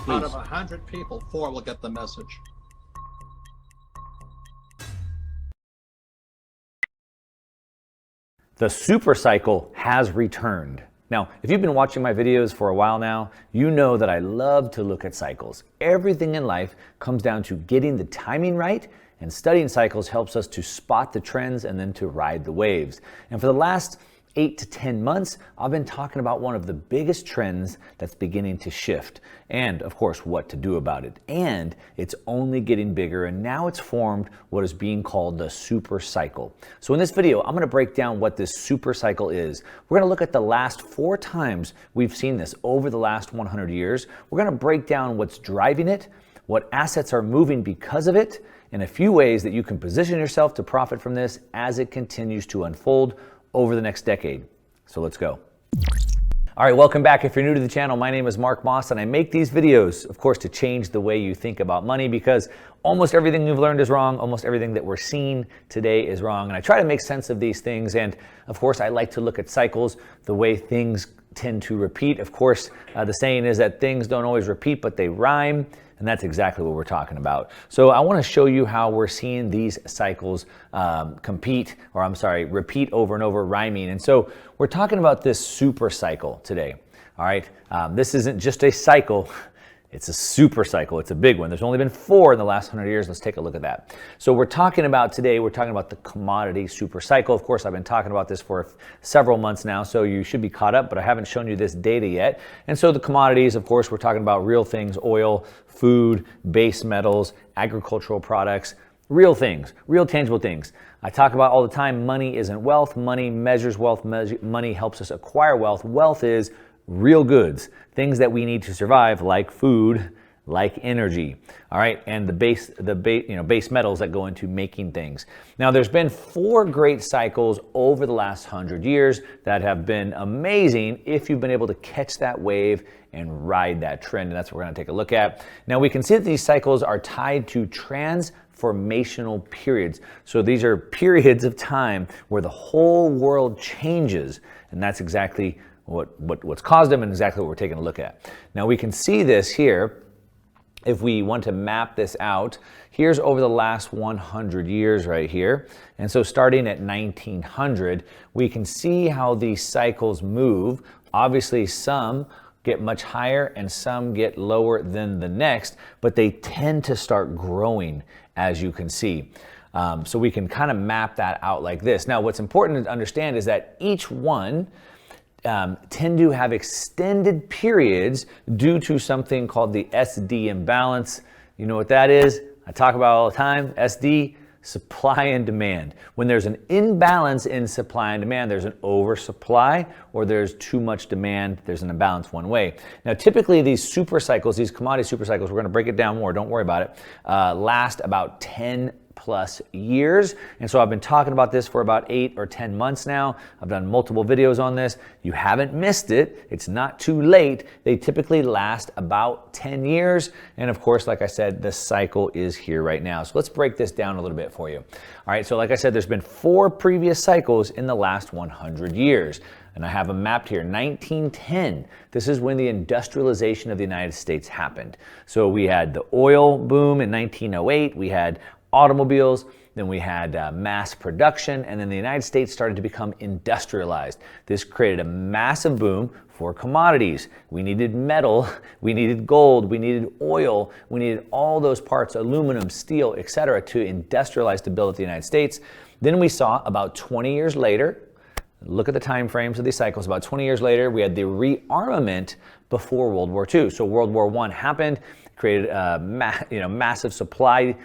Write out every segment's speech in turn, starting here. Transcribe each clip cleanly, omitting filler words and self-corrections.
Out of 100 people, 4 will get the message. The super cycle has returned. Now, if you've been watching my videos for a while now, you know that I love to look at cycles. Everything in life comes down to getting the timing right, and studying cycles helps us to spot the trends and then to ride the waves. And for the last 8 to 10 months, I've been talking about one of the biggest trends that's beginning to shift, and of course what to do about it. And it's only getting bigger, and now it's formed what is being called the super cycle. So in this video, I'm going to break down what this super cycle is. We're going to look at the last 4 times we've seen this over the last 100 years. We're going to break down what's driving it, what assets are moving because of it, and a few ways that you can position yourself to profit from this as it continues to unfold over the next decade. So let's go. All right, welcome back. If you're new to the channel, my name is Mark Moss, and I make these videos, of course, to change the way you think about money, because almost everything you've learned is wrong. Almost everything that we're seeing today is wrong. And I try to make sense of these things. And of course, I like to look at cycles, the way things tend to repeat. Of course, the saying is that things don't always repeat, but they rhyme. And that's exactly what we're talking about. So I want to show you how we're seeing these cycles repeat over and over, rhyming. And so we're talking about this super cycle today. All right. This isn't just a cycle. It's a super cycle. It's a big one. There's only been 4 in the last 100 years. Let's take a look at that. So we're talking about the commodity super cycle. Of course, I've been talking about this for several months now, so you should be caught up, but I haven't shown you this data yet. And so the commodities, of course, we're talking about real things: oil, food, base metals, agricultural products, real things, real tangible things. I talk about all the time, money isn't wealth. Money measures wealth. Money helps us acquire wealth. Wealth is real goods, things that we need to survive, like food, like energy. All right, and the base metals that go into making things. Now, there's been 4 great cycles over the last 100 years that have been amazing if you've been able to catch that wave and ride that trend, and that's what we're going to take a look at. Now, we can see that these cycles are tied to transformational periods. So these are periods of time where the whole world changes, and that's exactly what's caused them, and exactly what we're taking a look at. Now, we can see this here. If we want to map this out, here's over the last 100 years right here. And so starting at 1900, we can see how these cycles move. Obviously, some get much higher and some get lower than the next, but they tend to start growing, as you can see. So we can kind of map that out like this. Now, what's important to understand is that each one tend to have extended periods due to something called the SD imbalance. You know what that is? I talk about it all the time. SD, supply and demand. When there's an imbalance in supply and demand, there's an oversupply, or there's too much demand, there's an imbalance one way. Now, typically these super cycles, these commodity super cycles, we're going to break it down more, don't worry about it, last about 10 plus years. And so I've been talking about this for about 8 or 10 months now. I've done multiple videos on this. You haven't missed it. It's not too late. They typically last about 10 years. And of course, like I said, the cycle is here right now. So let's break this down a little bit for you. All right. So like I said, there's been 4 previous cycles in the last 100 years. And I have them mapped here. 1910, this is when the industrialization of the United States happened. So we had the oil boom in 1908. We had automobiles, then we had mass production, and then the United States started to become industrialized. This created a massive boom for commodities. We needed metal, we needed gold, we needed oil, we needed all those parts, aluminum, steel, etc., to industrialize, to build up the United States. Then we saw about 20 years later, look at the time frames of these cycles, about 20 years later, we had the rearmament before World War II. So World War I happened, created a massive supply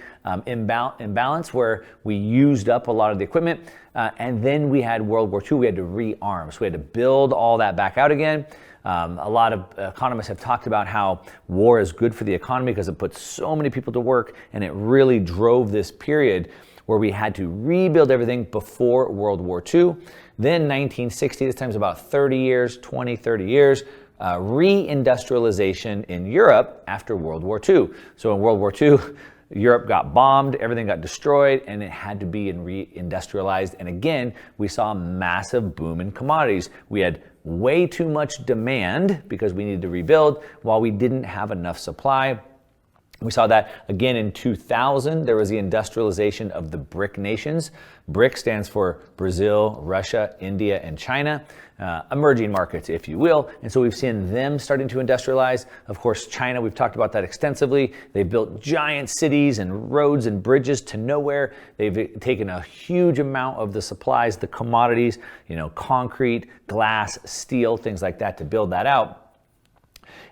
imbalance where we used up a lot of the equipment. And then we had World War II, we had to rearm. So we had to build all that back out again. A lot of economists have talked about how war is good for the economy because it puts so many people to work, and it really drove this period where we had to rebuild everything before World War II. Then 1960, this time's about 30 years, 30 years, reindustrialization in Europe after World War II. So in World War II, Europe got bombed, everything got destroyed, and it had to be reindustrialized. And again, we saw a massive boom in commodities. We had way too much demand because we needed to rebuild while we didn't have enough supply. We saw that again in 2000. There was the industrialization of the BRIC nations. BRIC stands for Brazil, Russia, India, and China. Emerging markets, if you will. And so we've seen them starting to industrialize. Of course, China, we've talked about that extensively. They've built giant cities and roads and bridges to nowhere. They've taken a huge amount of the supplies, the commodities, concrete, glass, steel, things like that to build that out.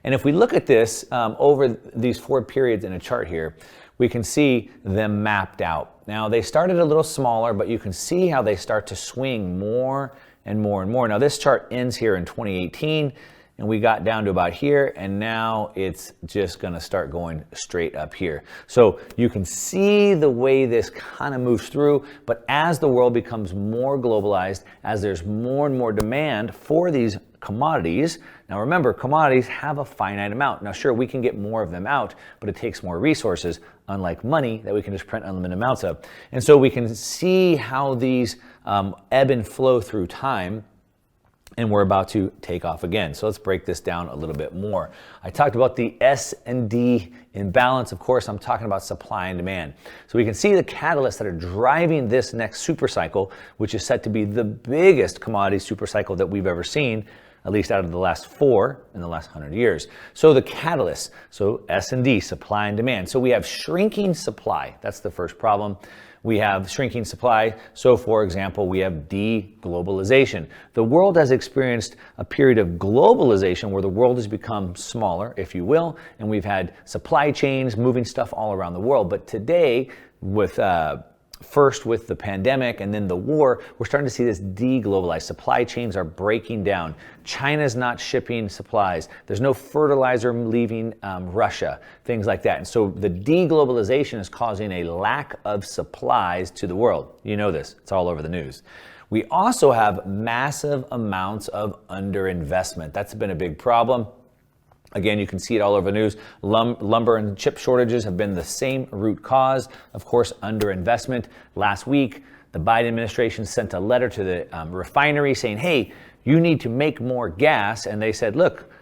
And if we look at this over these 4 periods in a chart here, we can see them mapped out. Now, they started a little smaller, but you can see how they start to swing more and more and more. Now, this chart ends here in 2018, and we got down to about here, and now it's just gonna start going straight up here. So you can see the way this kind of moves through, but as the world becomes more globalized, as there's more and more demand for these commodities. Now remember, commodities have a finite amount. Now sure, we can get more of them out, but it takes more resources, unlike money that we can just print unlimited amounts of. And so we can see how these ebb and flow through time, and we're about to take off again. So let's break this down a little bit more. I talked about the S and D imbalance. Of course, I'm talking about supply and demand. So we can see the catalysts that are driving this next super cycle, which is set to be the biggest commodity super cycle that we've ever seen, at least out of the last 4 in the last 100 years. So the catalysts, so S and D, supply and demand. So we have shrinking supply. That's the first problem. We have shrinking supply. So for example, we have de-globalization. The world has experienced a period of globalization where the world has become smaller, if you will, and we've had supply chains moving stuff all around the world. But today, with first with the pandemic and then the war, we're starting to see this deglobalized. Supply chains are breaking down. China's not shipping supplies. There's no fertilizer leaving Russia, things like that. And so the deglobalization is causing a lack of supplies to the world. You know this, it's all over the news. We also have massive amounts of underinvestment. That's been a big problem. Again, you can see it all over the news. Lumber and chip shortages have been the same root cause. Of course, underinvestment. Last week, the Biden administration sent a letter to the refinery saying, hey, you need to make more gas. And they said, look,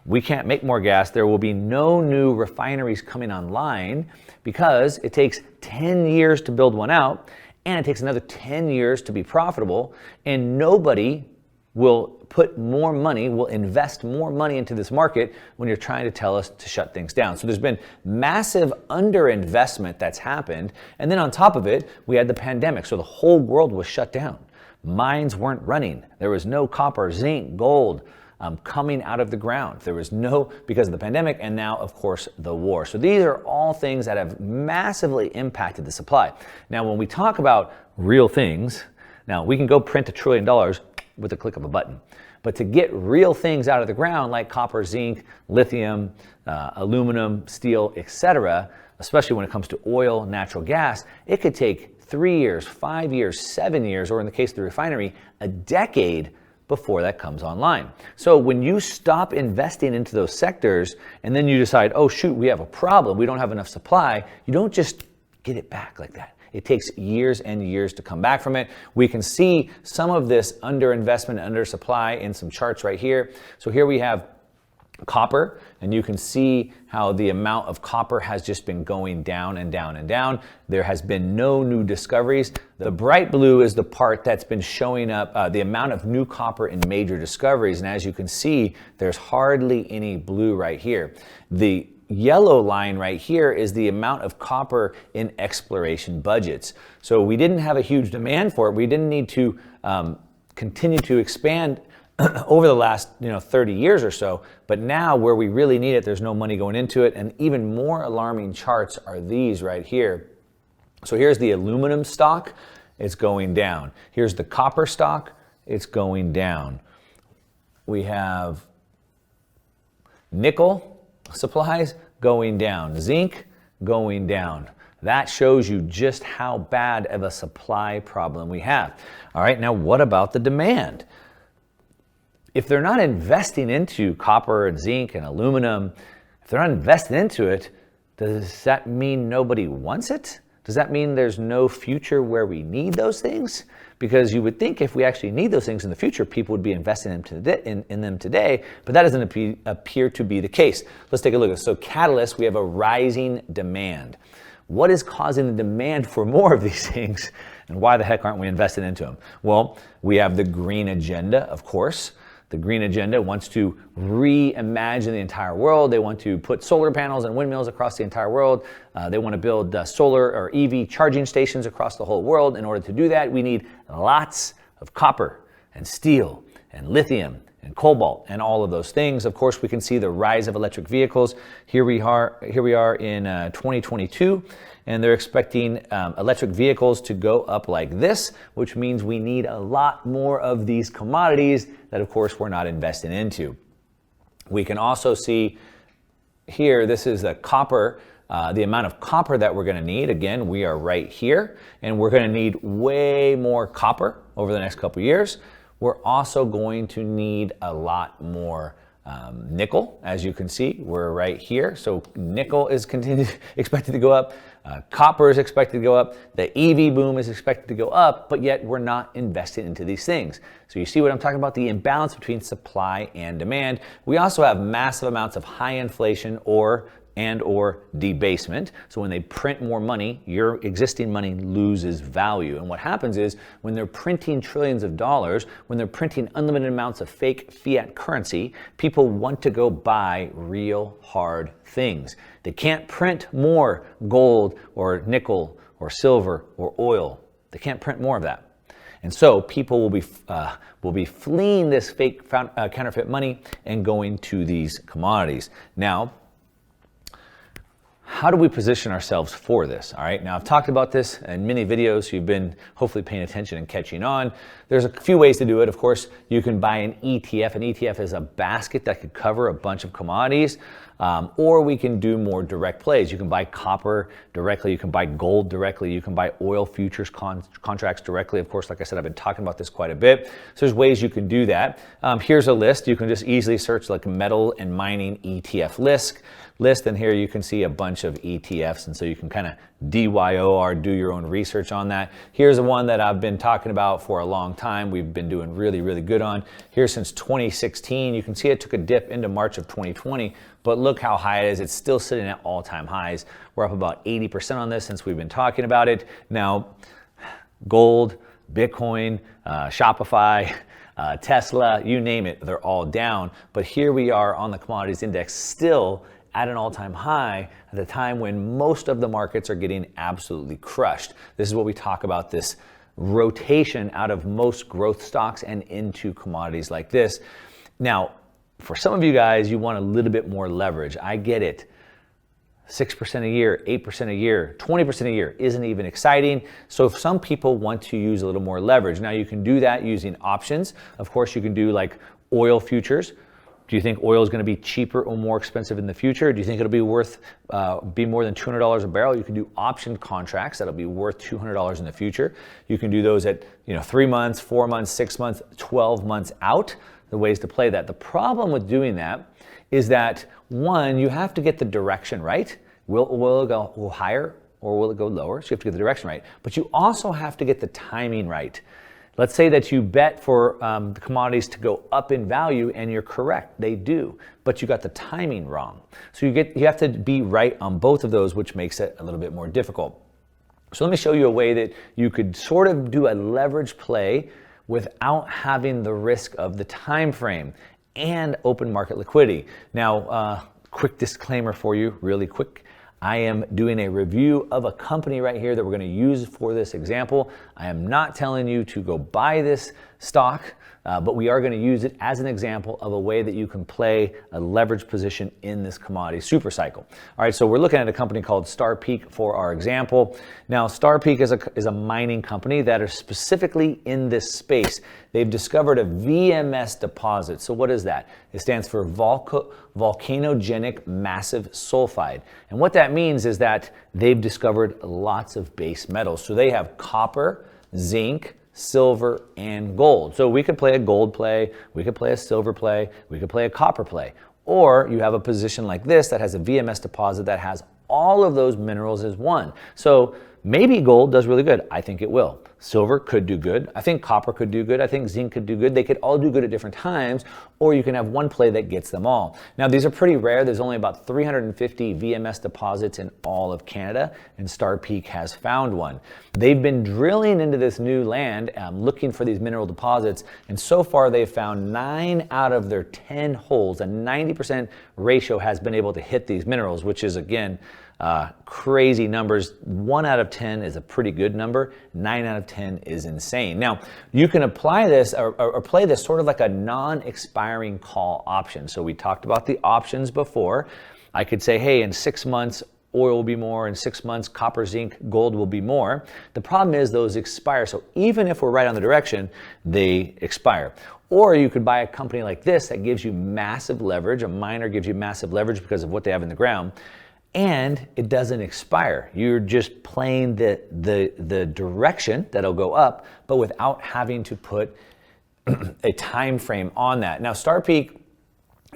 we can't make more gas. There will be no new refineries coming online because it takes 10 years to build one out, and it takes another 10 years to be profitable, and nobody will put more money, will invest more money into this market when you're trying to tell us to shut things down. So there's been massive underinvestment that's happened. And then on top of it, we had the pandemic. So the whole world was shut down. Mines weren't running. There was no copper, zinc, gold coming out of the ground. There was no, because of the pandemic, and now, of course, the war. So these are all things that have massively impacted the supply. Now, when we talk about real things, now we can go print $1 trillion with a click of a button. But to get real things out of the ground like copper, zinc, lithium, aluminum, steel, etc., especially when it comes to oil, natural gas, it could take 3 years, 5 years, 7 years, or in the case of the refinery, a decade before that comes online. So when you stop investing into those sectors and then you decide, oh shoot, we have a problem, we don't have enough supply, you don't just get it back like that. It takes years and years to come back from it. We can see some of this underinvestment, undersupply in some charts right here. So here we have copper, and you can see how the amount of copper has just been going down and down and down. There has been no new discoveries. The bright blue is the part that's been showing up the amount of new copper in major discoveries. And as you can see, there's hardly any blue right here. The yellow line right here is the amount of copper in exploration budgets. So we didn't have a huge demand for it. We didn't need to continue to expand over the last 30 years or so, but now where we really need it, there's no money going into it. And even more alarming charts are these right here. So here's the aluminum stock, it's going down. Here's the copper stock, it's going down. We have nickel supplies going down, zinc going down. That shows you just how bad of a supply problem we have. All right, now what about the demand? If they're not investing into copper and zinc and aluminum, if they're not investing into it, does that mean nobody wants it? Does that mean there's no future where we need those things? Because you would think if we actually need those things in the future, people would be investing in them today, but that doesn't appear to be the case. Let's take a look at this. So catalyst, we have a rising demand. What is causing the demand for more of these things, and why the heck aren't we investing into them? Well, we have the green agenda, of course. The green agenda wants to reimagine the entire world. They want to put solar panels and windmills across the entire world. They want to build solar or EV charging stations across the whole world. In order to do that, we need lots of copper and steel and lithium and cobalt and all of those things. Of course, we can see the rise of electric vehicles. Here we are in 2022. And they're expecting electric vehicles to go up like this, which means we need a lot more of these commodities that, of course, we're not investing into. We can also see here, this is the copper, the amount of copper that we're going to need. Again, we are right here, and we're going to need way more copper over the next couple years. We're also going to need a lot more nickel. As you can see, we're right here. So nickel is expected to go up. Copper is expected to go up. The EV boom is expected to go up, but yet we're not investing into these things. So you see what I'm talking about, the imbalance between supply and demand. We also have massive amounts of high inflation or debasement. So when they print more money, your existing money loses value. And what happens is when they're printing trillions of dollars, when they're printing unlimited amounts of fake fiat currency, people want to go buy real hard things. They can't print more gold or nickel or silver or oil. They can't print more of that. And so people will be fleeing this fake counterfeit money and going to these commodities. Now, how do we position ourselves for this? All right, now I've talked about this in many videos. You've been hopefully paying attention and catching on. There's a few ways to do it. Of course, you can buy an ETF. An ETF is a basket that could cover a bunch of commodities, or we can do more direct plays. You can buy copper directly. You can buy gold directly. You can buy oil futures contracts directly. Of course, like I said, I've been talking about this quite a bit. So there's ways you can do that. Here's a list. You can just easily search like metal and mining ETF list, and here you can see a bunch of ETFs, and so you can kind of DYOR, do your own research on that. Here's the one that I've been talking about for a long time. We've been doing really, really good on. Here since 2016, you can see it took a dip into March of 2020, but look how high it is. It's still sitting at all-time highs. We're up about 80% on this since we've been talking about it. Now, gold, Bitcoin, Shopify, Tesla, you name it, they're all down. But here we are on the commodities index still at an all-time high at the time when most of the markets are getting absolutely crushed. This is what we talk about, this rotation out of most growth stocks and into commodities like this. Now, for some of you guys, you want a little bit more leverage. I get it. 6% a year, 8% a year, 20% a year isn't even exciting. So if some people want to use a little more leverage, now you can do that using options. Of course, you can do like oil futures. Do you think oil is going to be cheaper or more expensive in the future? Do you think it'll be worth be more than $200 a barrel? You can do option contracts that'll be worth $200 in the future. You can do those at 3 months, 4 months, 6 months, 12 months out. The ways to play that. The problem with doing that is that, one, you have to get the direction right. Will it go higher or will it go lower? So you have to get the direction right. But you also have to get the timing right. Let's say that you bet for the commodities to go up in value and you're correct, they do, but you got the timing wrong. So you have to be right on both of those, which makes it a little bit more difficult. So let me show you a way that you could sort of do a leverage play without having the risk of the time frame and open market liquidity. Now, quick disclaimer for you, really quick. I am doing a review of a company right here that we're going to use for this example. I am not telling you to go buy this stock, but we are going to use it as an example of a way that you can play a leverage position in this commodity super cycle. All right, so we're looking at a company called Star Peak for our example. Now, Star Peak is a mining company that is specifically in this space. They've discovered a VMS deposit. So what is that? It stands for volcanogenic massive sulfide. And what that means is that they've discovered lots of base metals. So they have copper, zinc, silver, and gold. So we could play a gold play, we could play a silver play, we could play a copper play. Or you have a position like this that has a VMS deposit that has all of those minerals as one. So maybe gold does really good. I think it will. Silver could do good. I think copper could do good. I think zinc could do good. They could all do good at different times, or you can have one play that gets them all. Now, these are pretty rare. There's only about 350 VMS deposits in all of Canada, and Star Peak has found one. They've been drilling into this new land, looking for these mineral deposits, and so far they've found 9 out of their 10 holes. A 90% ratio has been able to hit these minerals, which is, again, crazy numbers. 1 out of 10 is a pretty good number. 9 out of 10 is insane. Now, you can apply this or play this sort of like a non-expiring call option. So we talked about the options before. I could say, hey, in 6 months, oil will be more. In 6 months, copper, zinc, gold will be more. The problem is those expire. So even if we're right on the direction, they expire. Or you could buy a company like this that gives you massive leverage. A miner gives you massive leverage because of what they have in the ground. And it doesn't expire. You're just playing the direction that'll go up, but without having to put a time frame on that. Now, Star Peak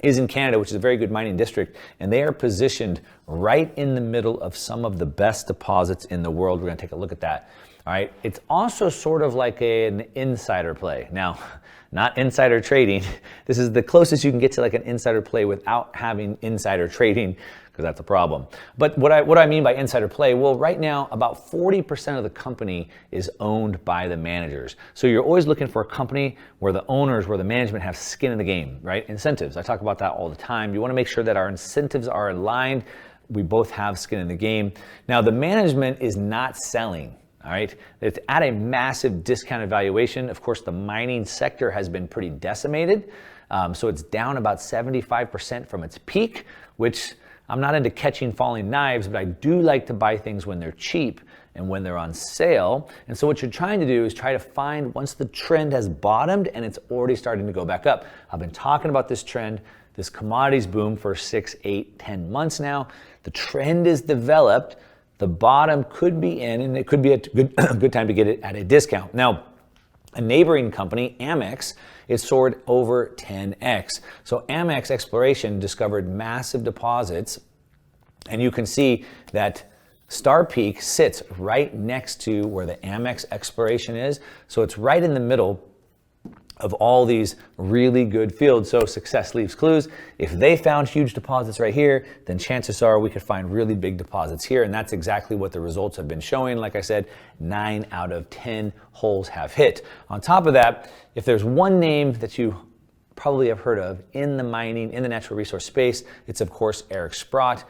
is in Canada, which is a very good mining district, and they are positioned right in the middle of some of the best deposits in the world. We're gonna take a look at that. All right, it's also sort of like an insider play. Now, not insider trading. This is the closest you can get to like an insider play without having insider trading, because that's a problem. But what I mean by insider play, well, right now, about 40% of the company is owned by the managers. So you're always looking for a company where the owners, where the management have skin in the game, right? Incentives, I talk about that all the time. You wanna make sure that our incentives are aligned. We both have skin in the game. Now, the management is not selling. All right, it's at a massive discounted valuation. Of course, the mining sector has been pretty decimated. So it's down about 75% from its peak, which I'm not into catching falling knives, but I do like to buy things when they're cheap and when they're on sale. And so what you're trying to do is try to find once the trend has bottomed and it's already starting to go back up. I've been talking about this trend, this commodities boom for 6, 8, 10 months now. The trend is developed. The bottom could be in, and it could be a good time to get it at a discount. Now, a neighboring company, Amex, it soared over 10x. So Amex Exploration discovered massive deposits, and you can see that Star Peak sits right next to where the Amex Exploration is. So it's right in the middle of all these really good fields. So success leaves clues. If they found huge deposits right here, then chances are we could find really big deposits here. And that's exactly what the results have been showing. Like I said, 9 out of 10 holes have hit. On top of that, if there's one name that you probably have heard of in the mining, in the natural resource space, it's of course Eric Sprott.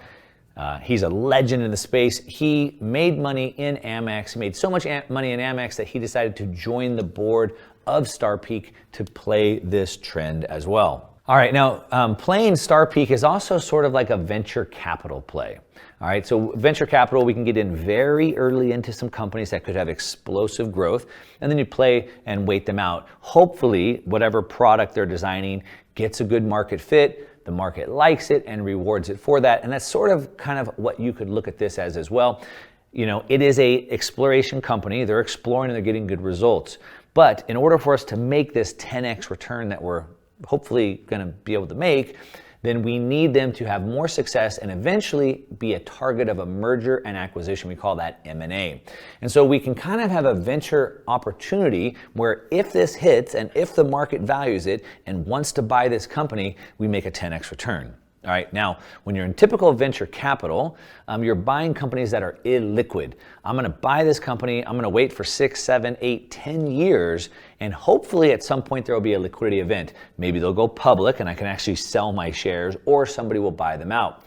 He's a legend in the space. He made money in Amex. He made so much money in Amex that he decided to join the board of Star Peak to play this trend as well. All right, now playing Star Peak is also sort of like a venture capital play. All right, so venture capital, we can get in very early into some companies that could have explosive growth, and then you play and wait them out. Hopefully, whatever product they're designing gets a good market fit, the market likes it and rewards it for that, and that's sort of kind of what you could look at this as well. You know, it is a exploration company. They're exploring and they're getting good results. But in order for us to make this 10x return that we're hopefully going to be able to make, then we need them to have more success and eventually be a target of a merger and acquisition. We call that M&A. And so we can kind of have a venture opportunity where if this hits and if the market values it and wants to buy this company, we make a 10x return. All right, now, when you're in typical venture capital, you're buying companies that are illiquid. I'm gonna buy this company, I'm gonna wait for 6, 7, 8, 10 years, and hopefully at some point there will be a liquidity event. Maybe they'll go public and I can actually sell my shares, or somebody will buy them out.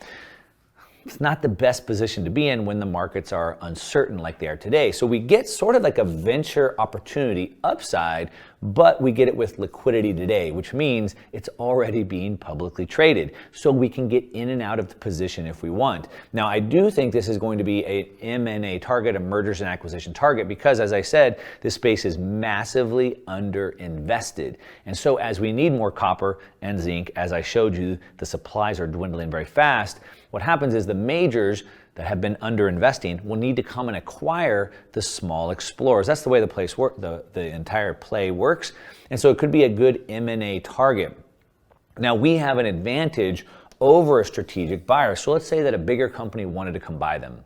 It's not the best position to be in when the markets are uncertain like they are today. So we get sort of like a venture opportunity upside, but we get it with liquidity today, which means it's already being publicly traded. So we can get in and out of the position if we want. Now, I do think this is going to be a M&A target, a mergers and acquisition target, because as I said, this space is massively underinvested. And so as we need more copper and zinc, as I showed you, the supplies are dwindling very fast. What happens is the majors that have been underinvesting will need to come and acquire the small explorers. That's the way the entire play works. And so it could be a good M&A target. Now, we have an advantage over a strategic buyer. So let's say that a bigger company wanted to come buy them.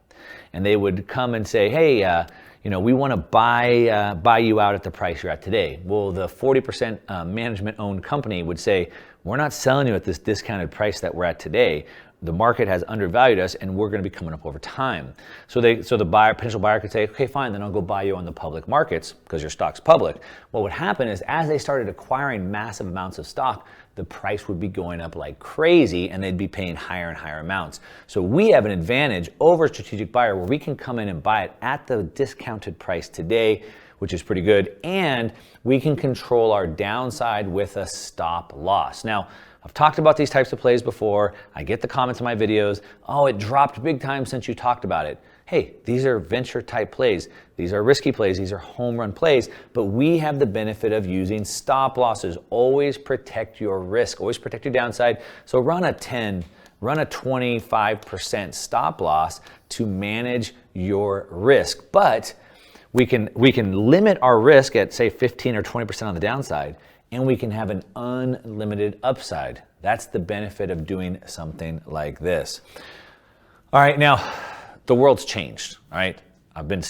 and they would come and say, hey, we want to buy you out at the price you're at today. Well, the 40% management-owned company would say, we're not selling you at this discounted price that we're at today. The market has undervalued us, and we're going to be coming up over time. So the potential buyer could say, okay, fine, then I'll go buy you on the public markets because your stock's public. What would happen is, as they started acquiring massive amounts of stock, the price would be going up like crazy, and they'd be paying higher and higher amounts. So we have an advantage over a strategic buyer where we can come in and buy it at the discounted price today, which is pretty good, and we can control our downside with a stop loss. Now, I've talked about these types of plays before. I get the comments in my videos, oh, it dropped big time since you talked about it. Hey, these are venture type plays. These are risky plays. These are home run plays, but we have the benefit of using stop losses. Always protect your risk, always protect your downside. So run a 25% stop loss to manage your risk. But we can limit our risk at, say, 15 or 20% on the downside, and we can have an unlimited upside. That's the benefit of doing something like this. All right, now the world's changed, all right? I've been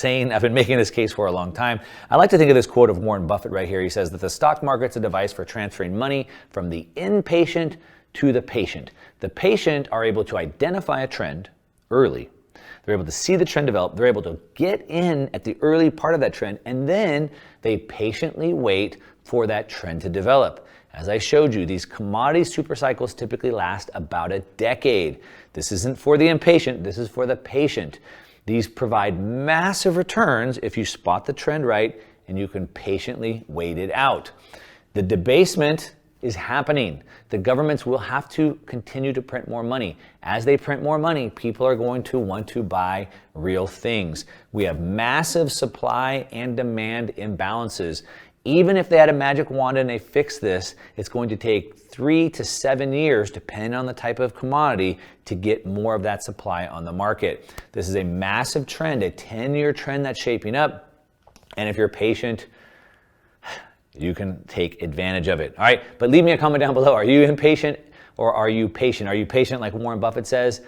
making this case for a long time. I like to think of this quote of Warren Buffett right here. He says that the stock market's a device for transferring money from the impatient to the patient. The patient are able to identify a trend early. They're able to see the trend develop. They're able to get in at the early part of that trend, and then they patiently wait for that trend to develop. As I showed you, these commodity super cycles typically last about a decade. This isn't for the impatient, this is for the patient. These provide massive returns if you spot the trend right and you can patiently wait it out. The debasement is happening. The governments will have to continue to print more money. As they print more money, people are going to want to buy real things. We have massive supply and demand imbalances. Even if they had a magic wand and they fix this, it's going to take 3 to 7 years, depending on the type of commodity, to get more of that supply on the market. This is a massive trend, a 10-year trend that's shaping up. And if you're patient, you can take advantage of it. All right, but leave me a comment down below. Are you impatient or are you patient? Are you patient like Warren Buffett says?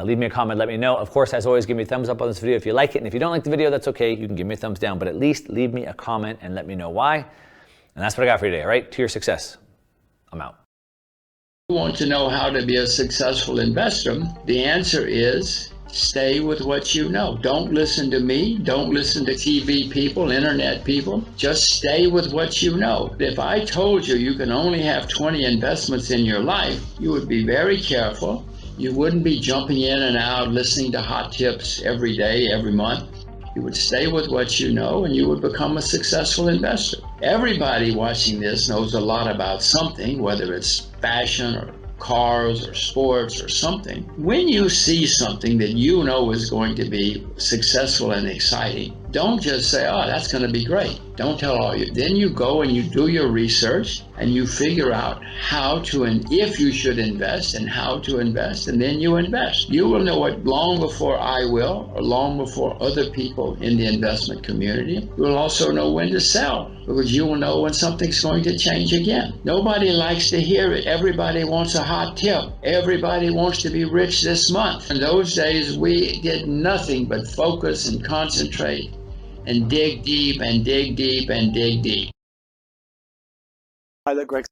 Leave me a comment, let me know. Of course, as always, give me a thumbs up on this video if you like it. And if you don't like the video, that's okay. You can give me a thumbs down, but at least leave me a comment and let me know why. And that's what I got for you today, all right? To your success. I'm out. You want to know how to be a successful investor? The answer is stay with what you know. Don't listen to me. Don't listen to TV people, internet people. Just stay with what you know. If I told you you can only have 20 investments in your life, you would be very careful. You wouldn't be jumping in and out, listening to hot tips every day, every month. You would stay with what you know and you would become a successful investor. Everybody watching this knows a lot about something, whether it's fashion or cars or sports or something. When you see something that you know is going to be successful and exciting, don't just say, oh, that's going to be great. Don't tell all you. Then you go and you do your research and you figure out how to and if you should invest and how to invest, and then you invest. You will know it long before I will, or long before other people in the investment community. You will also know when to sell, because you will know when something's going to change again. Nobody likes to hear it. Everybody wants a hot tip. Everybody wants to be rich this month. In those days, we did nothing but focus and concentrate and dig deep and dig deep and dig deep. Hi, look, Greg.